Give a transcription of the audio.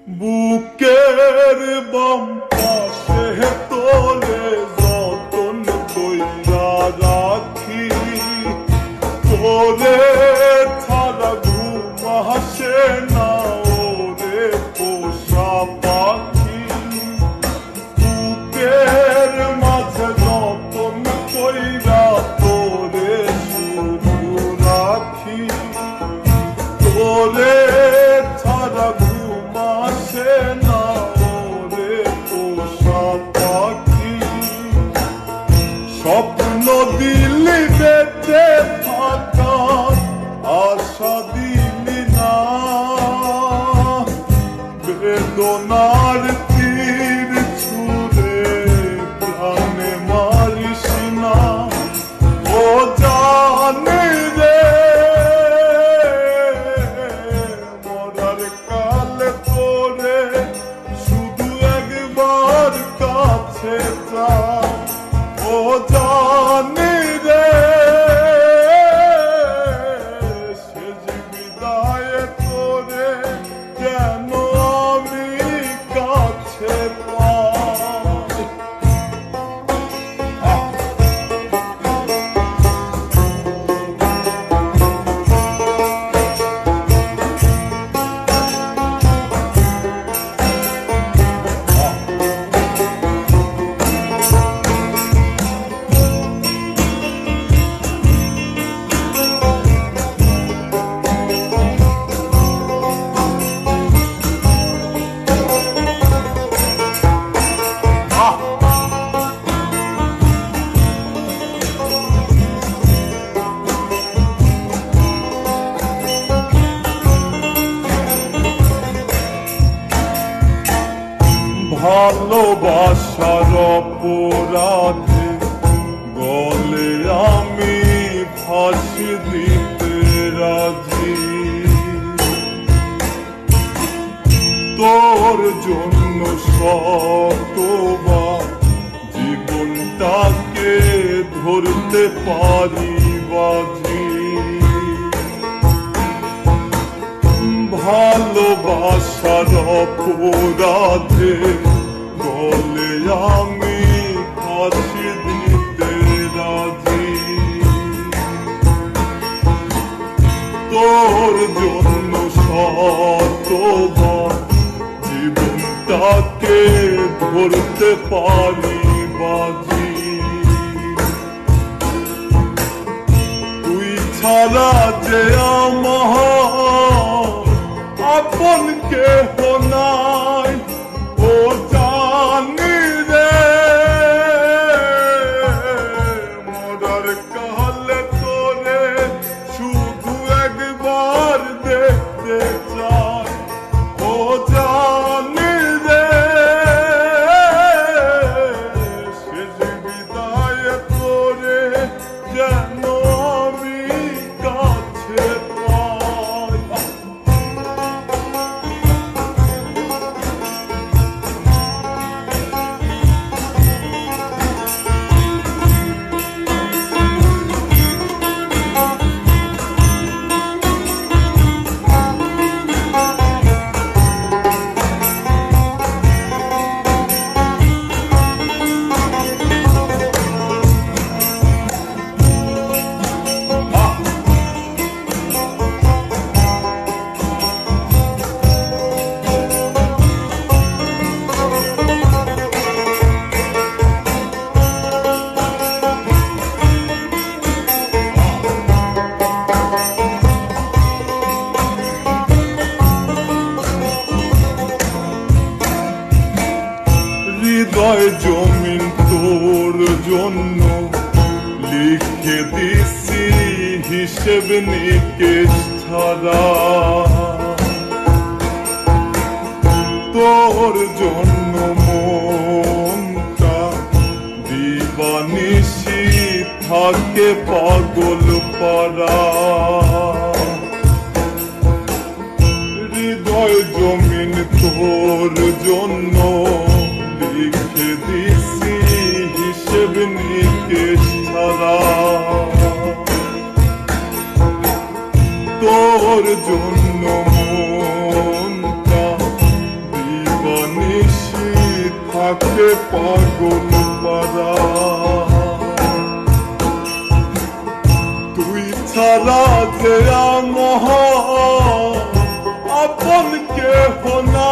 বুকের বাম পাশে তোরে যতন কইরা রাখি, তোরে ছাড়া ঘুম আসে না ওরে পোষা পাখি। বুকের মাঝে যতন কইরা তোরে শুধু রাখি, তোরে ছাড়া ঘুম আসে না ওরে পোষা পাখি। স্বপ্ন দিলি বেঁচে থাকার আশা দিলি না, বেদনার তীর ছুঁড়ে প্রাণে মারিস না। ও জানি রে মরার কালে তোরে শুধু একবার কাছে যা। ও জানি রে শেষ বিদায়ে তোরে যেন আমি কাছে পাই। ভালোবাসার অপরাধে গলে আমি ফাঁসি দিতে রাজি, তোর জন্য শতবার জীবনটাকে ধরতে পারি বাজি। ভালোবাসার অপরাধে গলে আমি ফাঁসি দিতে রাজি, তোর জন্য শতবার জীবনটাকে ধরতে পারি বাজি। তুই ছাড়া যে আমার আপন কেহ নাই, ও জানি রে মরার কালে তোরে শুধু একবার দেখতে চাই। ও জানি রে শেষ বিদায়ে তোরে যেন আমি কাছে পাই। হৃদয় জমিন তোর জন্য লিখে দিছি হিসেব নিকেশ ছাড়া, তোর জন্য মনটা দিবানিশি থাকে পাগল পারা। হৃদয় জমিন তোর জন্য লিখে দিছি হিসেব নিকেশ ছাড়া, তোর জন্য মনটা থাকে পাগল পারা। তুই ছাড়া যে আমার আপন কেহ না,